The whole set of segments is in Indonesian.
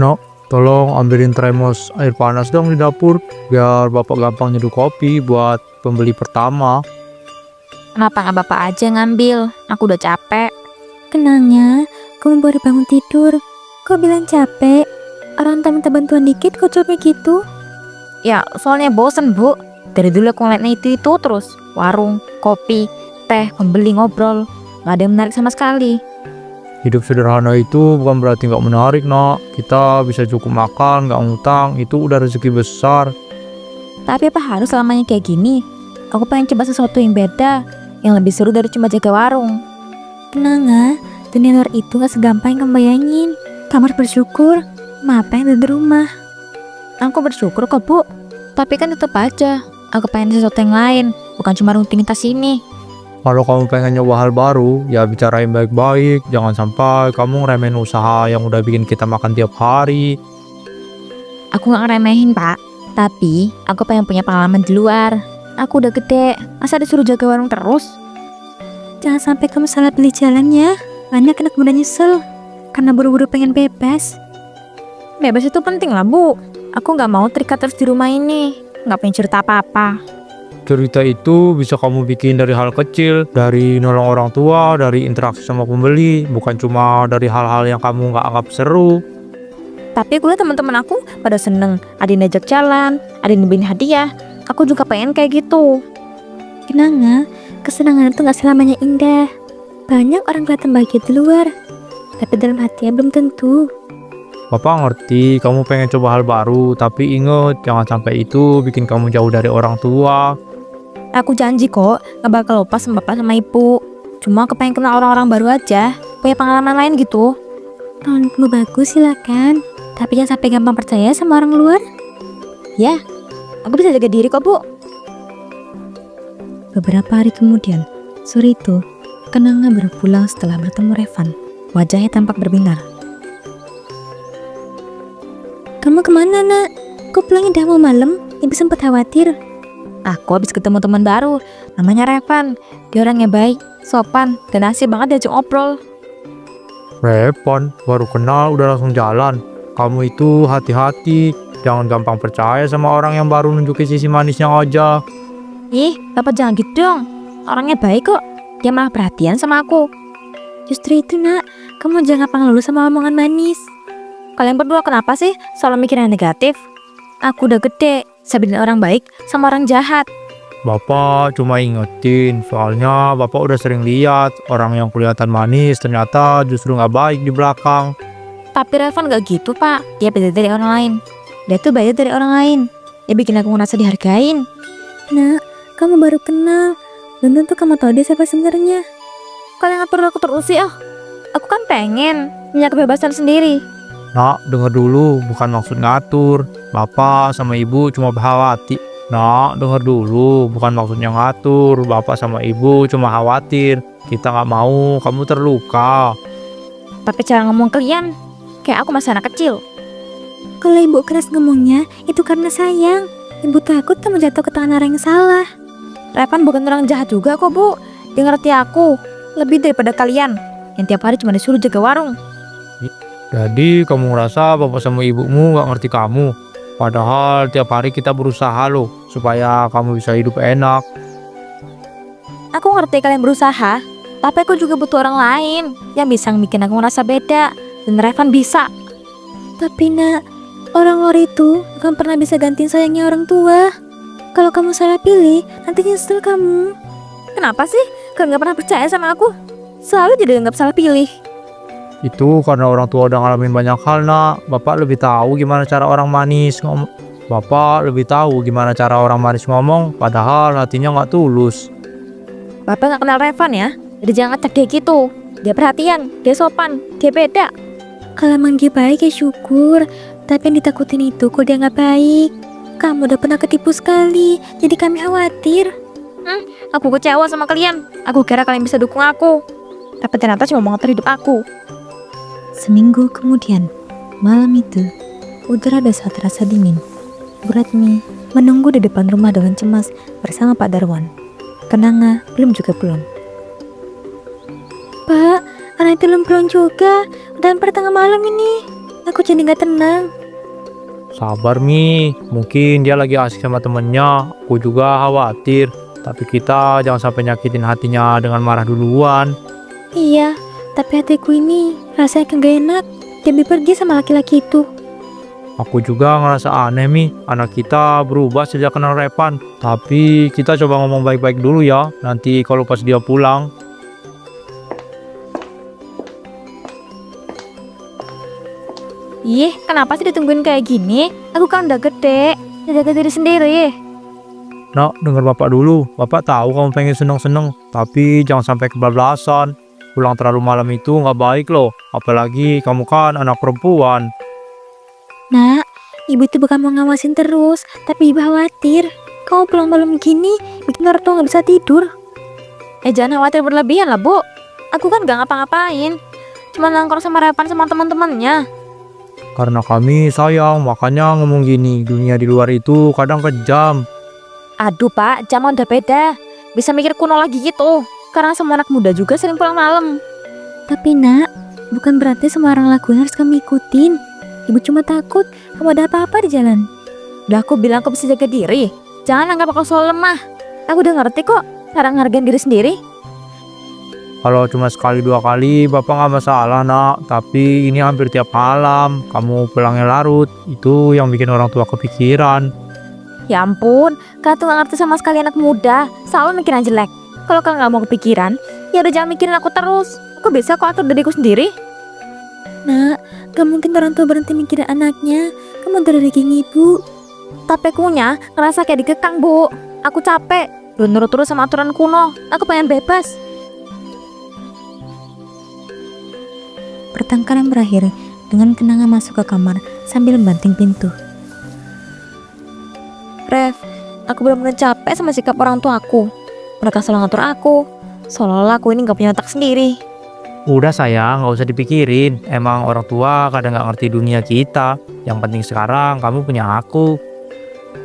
Nak, tolong ambilin termos air panas dong di dapur, biar bapak gampang nyeduh kopi buat pembeli pertama. Kenapa nggak bapak aja ngambil? Aku udah capek. Kenanya, kamu baru bangun tidur. Kok bilang capek? Orang minta bantuan dikit kok capek gitu? Ya, soalnya bosen, Bu. Dari dulu aku ngeliatnya itu terus. Warung, kopi, teh, pembeli ngobrol. Nggak ada yang menarik sama sekali. Hidup sederhana itu bukan berarti nggak menarik, Nak. Kita bisa cukup makan, nggak ngutang, itu udah rezeki besar. Tapi apa harus selamanya kayak gini? Aku pengen coba sesuatu yang beda, yang lebih seru dari cuma jaga warung. Tenang, dunia luar itu gak segampang yang kamu bayangin. Kamu harus bersyukur, apa yang ada di rumah. Aku bersyukur kok, Bu. Tapi kan tetap aja, aku pengen sesuatu yang lain. Bukan cuma rutinitas ini. Kalau kamu pengen nyoba hal baru, ya bicarain baik-baik. Jangan sampai kamu ngeremehin usaha yang udah bikin kita makan tiap hari. Aku nggak ngeremehin, Pak. Tapi, aku pengen punya pengalaman di luar. Aku udah gede, masa disuruh jaga warung terus? Jangan sampai kamu salah pilih jalan ya. Banyak anak muda nyesel karena buru-buru pengen bebas. Bebas itu penting lah, Bu. Aku nggak mau terikat terus di rumah ini. Nggak punya cerita apa-apa. Cerita itu bisa kamu bikin dari hal kecil, dari nolong orang tua, dari interaksi sama pembeli, bukan cuma dari hal-hal yang kamu nggak anggap seru. Tapi aku lihat teman-teman aku pada seneng. Ada yang diajak jalan, ada yang dibeliin hadiah. Aku juga pengen kayak gitu. Kenanga, kesenangan itu gak selamanya indah. Banyak orang kelihatan bahagia di luar, tapi dalam hatinya belum tentu. Bapak ngerti kamu pengen coba hal baru, tapi inget jangan sampai itu bikin kamu jauh dari orang tua. Aku janji kok, gak bakal lupa sama bapak sama ibu. Cuma aku pengen kenal orang-orang baru aja, punya pengalaman lain gitu. Kalau kamu bagus silakan, tapi jangan sampai gampang percaya sama orang luar. Ya, aku bisa jaga diri kok, Bu. Beberapa hari kemudian, sore itu, Kenanga baru pulang setelah bertemu Revan. Wajahnya tampak berbinar. Kamu kemana, Nak? Kok pulangnya udah mau malam? Ibu sempat khawatir. Aku habis ketemu teman baru, namanya Revan. Dia orangnya baik, sopan, dan asik banget diajak ngobrol. Repon, baru kenal udah langsung jalan. Kamu itu hati-hati, jangan gampang percaya sama orang yang baru nunjukin sisi manisnya aja. Ih, bapak jangan gitu dong. Orangnya baik kok. Dia malah perhatian sama aku. Justru itu, Nak. Kamu jangan gampang lulu sama omongan manis. Kalian berdua kenapa sih selalu mikir yang negatif? Aku udah gede, saya bedain orang baik sama orang jahat. Bapak cuma ingetin, soalnya bapak udah sering lihat orang yang kelihatan manis ternyata justru nggak baik di belakang. Tapi Revan gak gitu, Pak. Dia beda dari orang lain. Dia tuh beda dari orang lain. Dia bikin aku ngerasa dihargain. Nak, kamu baru kenal. Belum tentu kamu tahu dia siapa sebenarnya. Kalian gak perlu aku terus sih, Aku kan pengen punya kebebasan sendiri. Nak, denger dulu, bukan maksud ngatur. Bapak sama ibu cuma khawatir. Nak, denger dulu, bukan maksudnya ngatur. Bapak sama ibu cuma khawatir. Kita nggak mau kamu terluka. Tapi cara ngomong kalian, kayak aku masih anak kecil. Kalau ibu keras ngomongnya, itu karena sayang. Ibu takut kamu jatuh ke tangan orang yang salah. Revan bukan orang jahat juga kok, Bu. Dia ngerti aku lebih daripada kalian yang tiap hari cuma disuruh jaga warung. Jadi kamu ngerasa bapak sama ibumu nggak ngerti kamu. Padahal tiap hari kita berusaha loh supaya kamu bisa hidup enak. Aku ngerti kalian berusaha, tapi aku juga butuh orang lain yang bisa bikin aku ngerasa beda. Dan Revan bisa. Tapi Nak, orang luar itu akan pernah bisa gantiin sayangnya orang tua. Kalau kamu salah pilih, nanti nyesel kamu. Kenapa sih kalian gak pernah percaya sama aku? Selalu jadi dianggap salah pilih. Itu karena orang tua udah ngalamin banyak hal, Nak. Bapak lebih tahu gimana cara orang manis ngomong. Bapak lebih tahu gimana cara orang manis ngomong, padahal hatinya nggak tulus. Bapak gak kenal Revan ya, jadi jangan ngecek dia gitu. Dia perhatian, dia sopan, dia beda. Kalau emang dia baik ya syukur. Tapi yang ditakutin itu kok dia gak baik. Kamu udah pernah ketipu sekali, jadi kami khawatir. Aku kecewa sama kalian. Aku kira kalian bisa dukung aku, tapi ternyata cuma mau ngatur hidup aku. Seminggu kemudian, malam itu, udara dasar terasa dingin. Bu Ratmi menunggu di depan rumah dengan cemas bersama Pak Darwan. Kenanga belum juga pulang. Pak, anak itu belum pulang juga. Udah hampir tengah malam ini. Aku jadi gak tenang. Sabar Mi, mungkin dia lagi asik sama temennya. Aku juga khawatir. Tapi kita jangan sampai nyakitin hatinya dengan marah duluan. Iya, tapi hatiku ini rasanya gak enak. Debbie pergi sama laki-laki itu. Aku juga ngerasa aneh Mi, anak kita berubah sejak kenal Revan. Tapi kita coba ngomong baik-baik dulu ya, nanti kalau pas dia pulang. Ih, kenapa sih ditungguin kayak gini? Aku kan udah gede, udah jaga diri sendiri. Nak, dengar bapak dulu. Bapak tahu kamu pengen seneng-seneng, tapi jangan sampai kebablasan. Pulang terlalu malam itu nggak baik loh, apalagi kamu kan anak perempuan. Nak, ibu itu bukan mau ngawasin terus, tapi ibu khawatir. Kamu pulang malam gini, bikin orang tua gak bisa tidur. Jangan khawatir berlebihan lah, Bu. Aku kan gak ngapa-ngapain. Cuma nongkrong sama Revan sama teman-temannya. Karena kami sayang, makanya ngomong gini. Dunia di luar itu kadang kejam. Aduh, Pak, zaman udah beda. Bisa mikir kuno lagi gitu. Karena semua anak muda juga sering pulang malam. Tapi nak, bukan berarti semua orang lakuin harus kamu ikutin. Ibu cuma takut kamu ada apa-apa di jalan. Udah aku bilang aku bisa jaga diri. Jangan anggap aku soal lemah. Aku udah ngerti kok cara ngargain diri sendiri. Kalau cuma sekali dua kali, bapak nggak masalah nak. Tapi ini hampir tiap malam. Kamu pulangnya larut. Itu yang bikin orang tua kepikiran. Ya ampun, kalian tuh gak ngerti sama sekali anak muda. Selalu mikirin jelek. Kalau kalian gak mau kepikiran, ya udah jangan mikirin aku terus. Aku bisa kok atur diriku sendiri. Nak, gak mungkin orang tua berhenti mikirin anaknya. Kamu dari daging ibu. Tapi akunya ngerasa kayak dikekang, Bu. Aku capek. Udah nurut terus sama aturan kuno. Aku pengen bebas. Pertengkaran berakhir dengan kenangan masuk ke kamar sambil membanting pintu. Rev, aku benar-benar capek sama sikap orang tua aku. Mereka selalu ngatur aku. Seolah-olah aku ini gak punya otak sendiri. Udah sayang, nggak usah dipikirin. Emang orang tua kadang nggak ngerti dunia kita. Yang penting sekarang kamu punya aku.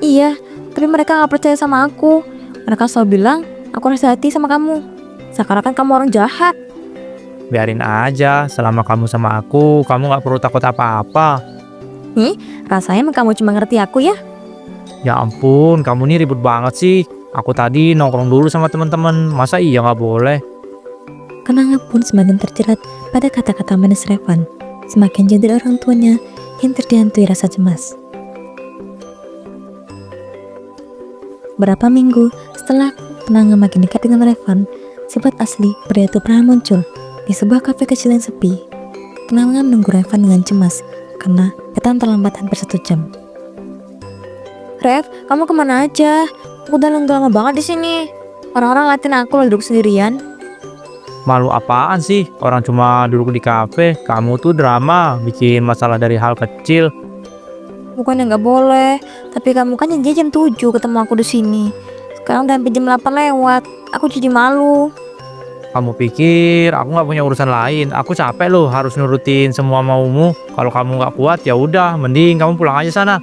Iya, tapi mereka gak percaya sama aku. Mereka selalu bilang, aku harus hati sama kamu. Sekarang kan kamu orang jahat. Biarin aja, selama kamu sama aku, kamu nggak perlu takut apa-apa. Rasanya emang kamu cuma ngerti aku ya. Ya ampun, kamu nih ribut banget sih. Aku tadi nongkrong dulu sama teman-teman, masa iya nggak boleh? Kenanga pun semakin terjerat pada kata-kata manis Revan. Semakin jadil orang tuanya yang dihantui rasa cemas. Berapa minggu setelah Kenanga makin dekat dengan Revan, sifat asli pria itu pernah muncul di sebuah kafe kecil yang sepi. Kenanga menunggu Revan dengan cemas karena datang terlambat hampir 1 jam. Rev, kamu kemana aja? Aku udah nunggu lama banget di sini. Orang-orang ngeliatin aku lagi duduk sendirian. Malu apaan sih? Orang cuma duduk di kafe. Kamu tuh drama, bikin masalah dari hal kecil. Bukannya nggak boleh, tapi kamu kan janji jam 7 ketemu aku di sini. Sekarang udah hampir jam 8 lewat. Aku jadi malu. Kamu pikir aku nggak punya urusan lain? Aku capek loh harus nurutin semua maumu. Kalau kamu nggak kuat ya udah, mending kamu pulang aja sana.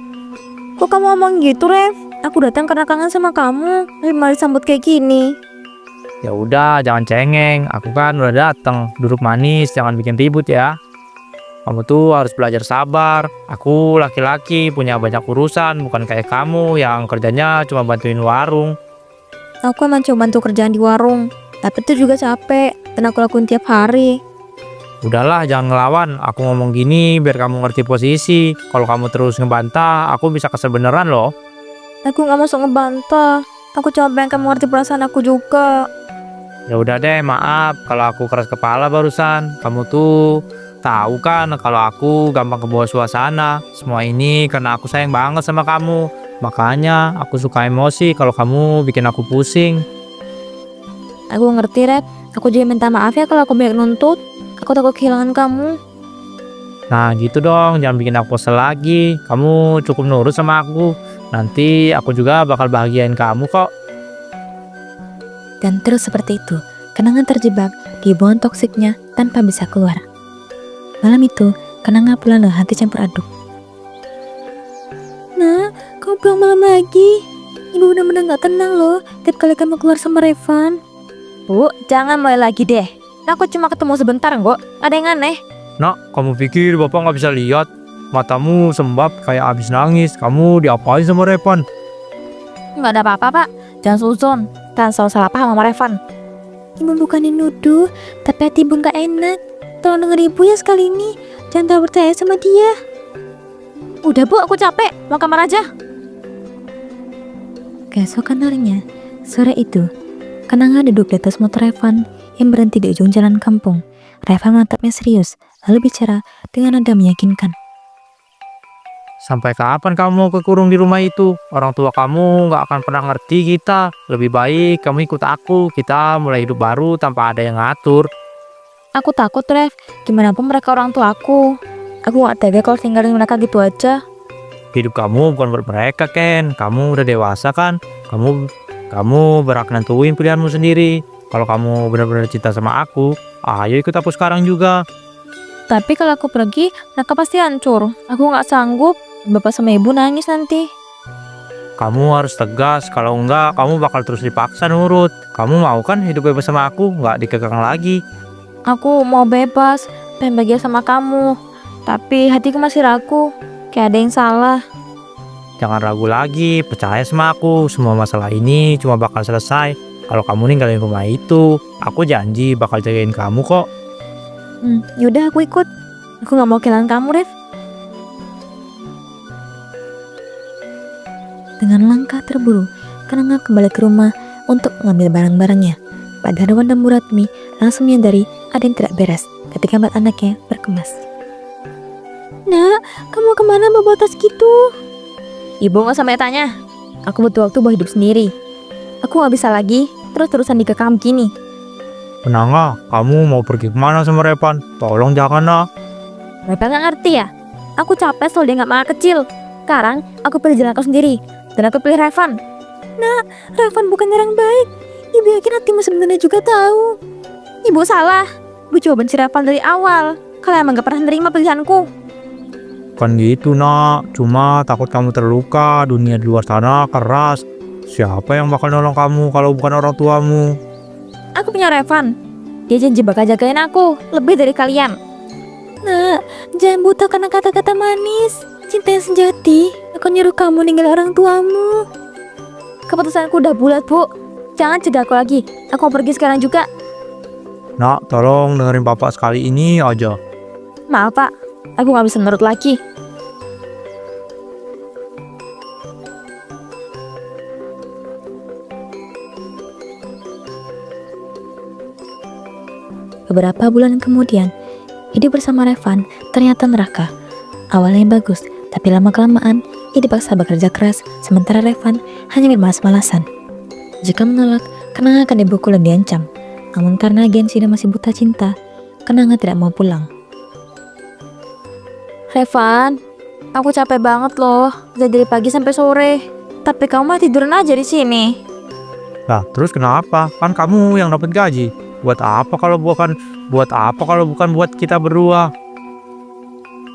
Kok kamu ngomong gitu, Rev? Aku datang karena kangen sama kamu. Tapi malah disambut kayak gini. Ya udah, jangan cengeng. Aku kan udah datang. Duduk manis, jangan bikin ribut ya. Kamu tuh harus belajar sabar. Aku laki-laki, punya banyak urusan, bukan kayak kamu yang kerjanya cuma bantuin warung. Aku emang coba bantu kerjaan di warung, tapi itu juga capek dan aku lakuin tiap hari. Udahlah, jangan ngelawan. Aku ngomong gini biar kamu ngerti posisi. Kalau kamu terus ngebantah, aku bisa kesel beneran loh. Aku nggak masuk ngebantah. Aku cuma pengen kamu ngerti perasaan aku juga. Ya udah deh, maaf kalau aku keras kepala barusan. Kamu tuh tahu kan kalau aku gampang kebawa suasana. Semua ini karena aku sayang banget sama kamu. Makanya aku suka emosi kalau kamu bikin aku pusing. Aku ngerti, Rev. Aku juga minta maaf ya kalau aku banyak nuntut. Aku takut kehilangan kamu. Nah gitu dong, jangan bikin aku kesel lagi. Kamu cukup nurut sama aku. Nanti aku juga bakal bahagiain kamu kok. Dan terus seperti itu, Kenanga terjebak di hubungan toksiknya tanpa bisa keluar. Malam itu, Kenanga pulang dengan hati campur aduk. Nah, kamu pulang malam lagi? Ibu benar-benar gak tenang loh tiap kali kamu keluar sama Revan. Bu, jangan mulai lagi deh. Aku cuma ketemu sebentar kok. Ada yang aneh. Nak, kamu pikir bapak nggak bisa lihat? Matamu sembab kayak abis nangis. Kamu diapain sama Revan? Nggak ada apa-apa, Pak. Jangan suzon. Jangan selalu salah paham sama Revan. Ibu bukannya nuduh, tapi hati ibu gak enak. Tolong denger ibu ya sekali ini. Jangan terlalu percaya sama dia. Udah, Bu, aku capek. Mau kamar aja. Keesokan harinya, sore itu, Kenanga duduk di atas motor Revan yang berhenti di ujung jalan kampung. Revan menatapnya serius, lalu bicara dengan nada meyakinkan. Sampai kapan kamu kekurung di rumah itu? Orang tua kamu nggak akan pernah ngerti kita. Lebih baik kamu ikut aku. Kita mulai hidup baru tanpa ada yang ngatur. Aku takut, Rev. Gimana pun mereka orang tua aku. Aku gak tega kalau tinggalin mereka gitu aja. Hidup kamu bukan buat mereka, Ken. Kamu udah dewasa kan? Kamu berhak nentuin pilihanmu sendiri. Kalau kamu benar-benar cinta sama aku, ayo ikut aku sekarang juga. Tapi kalau aku pergi, mereka pasti hancur. Aku gak sanggup. Bapak sama ibu nangis nanti. Kamu harus tegas. Kalau enggak, kamu bakal terus dipaksa nurut. Kamu mau kan hidup bebas sama aku? Nggak dikekang lagi. Aku mau bebas, pengen bahagia sama kamu. Tapi hatiku masih ragu. Kayak ada yang salah. Jangan ragu lagi, percaya sama aku. Semua masalah ini cuma bakal selesai kalau kamu ninggalin rumah itu. Aku janji bakal jagain kamu kok. Yaudah aku ikut. Aku gak mau kehilangan kamu, Rev. Dengan langkah terburu, Kenanga kembali ke rumah untuk mengambil barang-barangnya. Pak Darwan dan Bu Ratmi langsung menyadari ada yang tidak beres ketika melihat anaknya berkemas. Nak, kamu kemana bawa tas gitu? Ibu gak sampai tanya. Aku butuh waktu buat hidup sendiri. Aku gak bisa lagi terus-terusan dikekang gini. Kenanga, kamu mau pergi kemana sama Revan? Tolong jangan nak. Mereka gak ngerti ya. Aku capek soal dia gak makan kecil. Sekarang aku pilih jalan aku sendiri. Dan aku pilih Revan. Nak, Revan bukan orang baik. Ibu yakin hatimu sebenarnya juga tahu. Ibu salah. Ibu coba benci Revan dari awal. Kalian emang gak pernah nerima pilihanku. Kan gitu nak, cuma takut kamu terluka. Dunia di luar sana keras. Siapa yang bakal nolong kamu kalau bukan orang tuamu? Aku punya Revan. Dia janji bakal jagain aku lebih dari kalian. Nak, jangan buta karena kata-kata manis. Cinta yang sejati akan nyuruh kamu ninggal orang tuamu. Keputusanku udah bulat, Bu. Jangan cegah aku lagi. Aku mau pergi sekarang juga. Nak, tolong dengerin bapak sekali ini aja. Maaf, Pak. Aku gak bisa nurut lagi. Beberapa bulan kemudian, hidup bersama Revan ternyata neraka. Awalnya bagus, tapi lama-kelamaan ia dipaksa bekerja keras, sementara Revan hanya bermalas-malasan. Jika menolak, Kenanga akan dibukul dan diancam. Namun karena gengsi dan masih buta cinta, Kenanga tidak mau pulang. Revan, aku capek banget loh. Dari pagi sampai sore. Tapi kamu mah tiduran aja di sini. Lah, terus kenapa? Kan kamu yang dapat gaji. Buat apa kalau bukan buat kita berdua?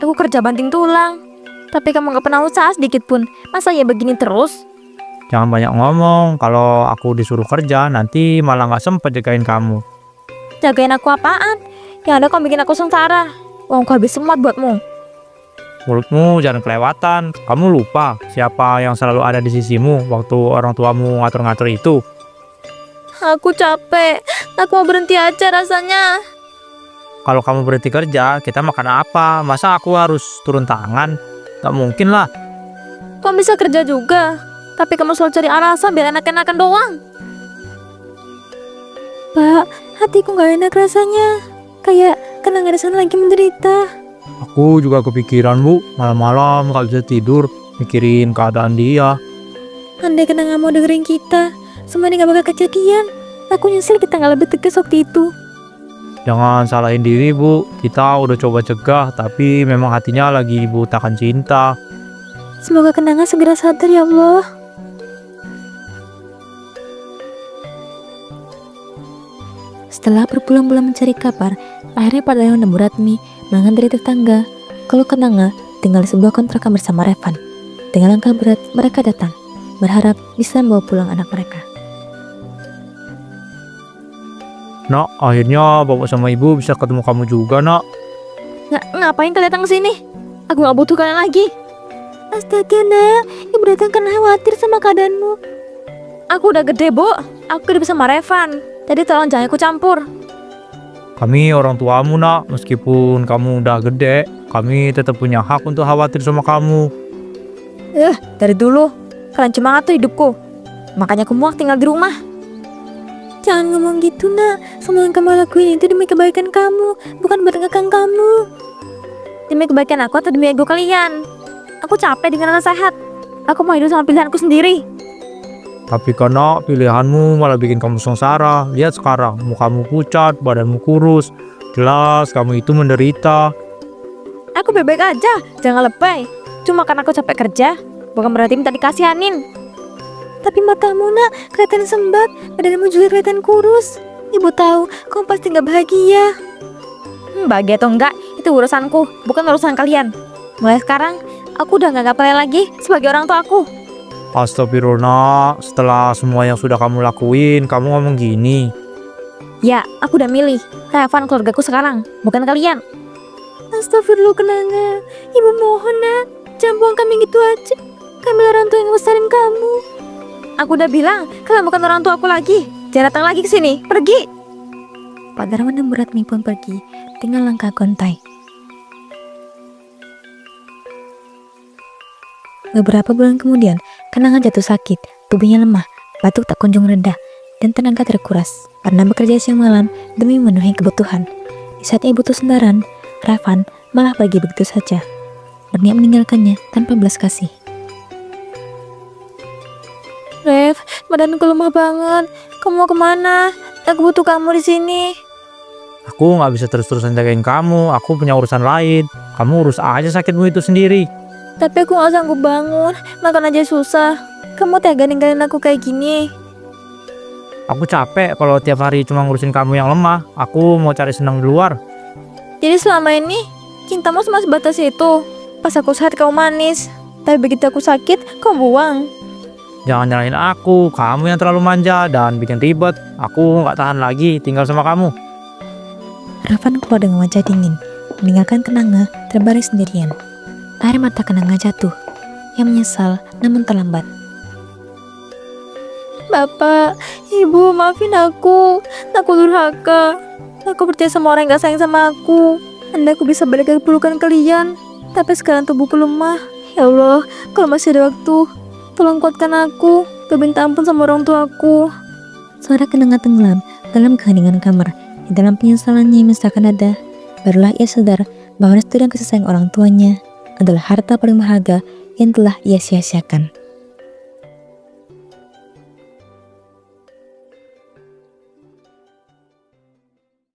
Aku kerja banting tulang. Tapi kamu gak pernah usaha sedikit pun. Masa ya begini terus? Jangan banyak ngomong. Kalau aku disuruh kerja, nanti malah nggak sempet jagain kamu. Jagain aku apaan? Yang ada kamu bikin aku sengsara. Uangku habis semua buatmu. Mulutmu jangan kelewatan. Kamu lupa siapa yang selalu ada di sisimu waktu orang tuamu ngatur-ngatur itu? Aku capek. Aku mau berhenti aja rasanya. Kalau kamu berhenti kerja, kita makan apa? Masa aku harus turun tangan? Gak mungkin lah. Kamu bisa kerja juga. Tapi kamu selalu cari alasan biar enak-enakan doang. Pak, hatiku gak enak rasanya. Kayak Kenanga di sana lagi menderita. Aku juga kepikiran, Bu. Malam-malam gak bisa tidur mikirin keadaan dia. Andai Kenanga mau dengerin kita, semua ini gak bakal kejadian. Aku nyesel kita gak lebih tegas waktu itu. Jangan salahin diri, Bu. Kita udah coba cegah, tapi memang hatinya lagi dibutakan cinta. Semoga Kenanga segera sadar ya Allah. Setelah berbulan-bulan mencari kabar, akhirnya Pak Darwan dan Bu Ratmi mendengar dari tetangga kalau Kenanga tinggal di sebuah kontrakan bersama Revan. Dengan langkah berat mereka datang, berharap bisa membawa pulang anak mereka. Nak, akhirnya bapak sama ibu bisa ketemu kamu juga, nak. Ngapain kalian datang ke sini? Aku gak butuh kalian lagi. Astaga nak, ibu datang karena khawatir sama keadaanmu. Aku udah gede, Bu. Aku hidup sama Revan. Jadi tolong jangan ikut campur. Kami orang tuamu nak, meskipun kamu udah gede, kami tetap punya hak untuk khawatir sama kamu. Dari dulu kalian cuma ngatur hidupku. Makanya aku muak tinggal di rumah. Jangan ngomong gitu nak, semua yang kamu lakuin itu demi kebaikan kamu, bukan buat ngekang kamu. Demi kebaikan aku atau demi ego kalian? Aku capek dengan nasihat. Aku mau hidup sama pilihanku sendiri. Tapi karena pilihanmu malah bikin kamu sengsara. Lihat sekarang, mukamu pucat, badanmu kurus. Jelas kamu itu menderita. Aku baik-baik aja, jangan lebay. Cuma karena aku capek kerja, bukan berarti minta dikasihanin. Tapi matamu nak kelihatan sembat, badanmu juga kelihatan kurus. Ibu tahu kamu pasti gak bahagia. Bahagia atau enggak, itu urusanku, bukan urusan kalian. Mulai sekarang, aku udah gak anggap kalian lagi sebagai orang tua aku. Astagfirullah, setelah semua yang sudah kamu lakuin, kamu ngomong gini. Ya, aku udah milih Revan keluargaku sekarang, bukan kalian. Astagfirullah Kenanga, ibu mohon nak, jangan buang kami gitu aja. Kami orang tua yang besarin kamu. Aku udah bilang, kalian bukan orang tua aku lagi. Jangan datang lagi ke sini, pergi. Pak Darman dan Bu Ratmi pun pergi, tinggal langkah gontai. Beberapa bulan kemudian, Kenanga jatuh sakit, tubuhnya lemah, batuk tak kunjung reda, dan tenaga terkuras karena bekerja siang malam demi memenuhi kebutuhan. Di saat ia butuh sendaran, Revan malah pergi begitu saja, berniat meninggalkannya tanpa belas kasih. Rev, badanku lemah banget. Kamu mau kemana? Aku butuh kamu di sini. Aku nggak bisa terus-terusan jagain kamu, aku punya urusan lain. Kamu urus aja sakitmu itu sendiri. Tapi aku gak sanggup bangun, makan aja susah. Kamu tega ninggalin aku kayak gini. Aku capek kalau tiap hari cuma ngurusin kamu yang lemah. Aku mau cari senang di luar. Jadi selama ini, cintamu cuma sebatas itu. Pas aku sehat kamu manis, tapi begitu aku sakit, kamu buang. Jangan nyalahin aku, kamu yang terlalu manja dan bikin ribet. Aku nggak tahan lagi tinggal sama kamu. Revan keluar dengan wajah dingin, meninggalkan Kenanga terbaring sendirian. Air mata Kenanga jatuh. Ia menyesal namun terlambat. Bapak, Ibu, maafin aku. Aku durhaka. Aku percaya sama orang yang gak sayang sama aku. Andai aku bisa balik ke pelukan kalian. Tapi sekarang tubuhku lemah. Ya Allah, kalau masih ada waktu, tolong kuatkan aku. Gak minta ampun sama orang tuaku. Suara Kenanga tenggelam dalam keheningan kamar. Di dalam penyesalannya yang menyesakan dada, barulah ia sadar bahwa restu dan kasih sayang orang tuanya adalah harta paling berharga yang telah ia sia-siakan.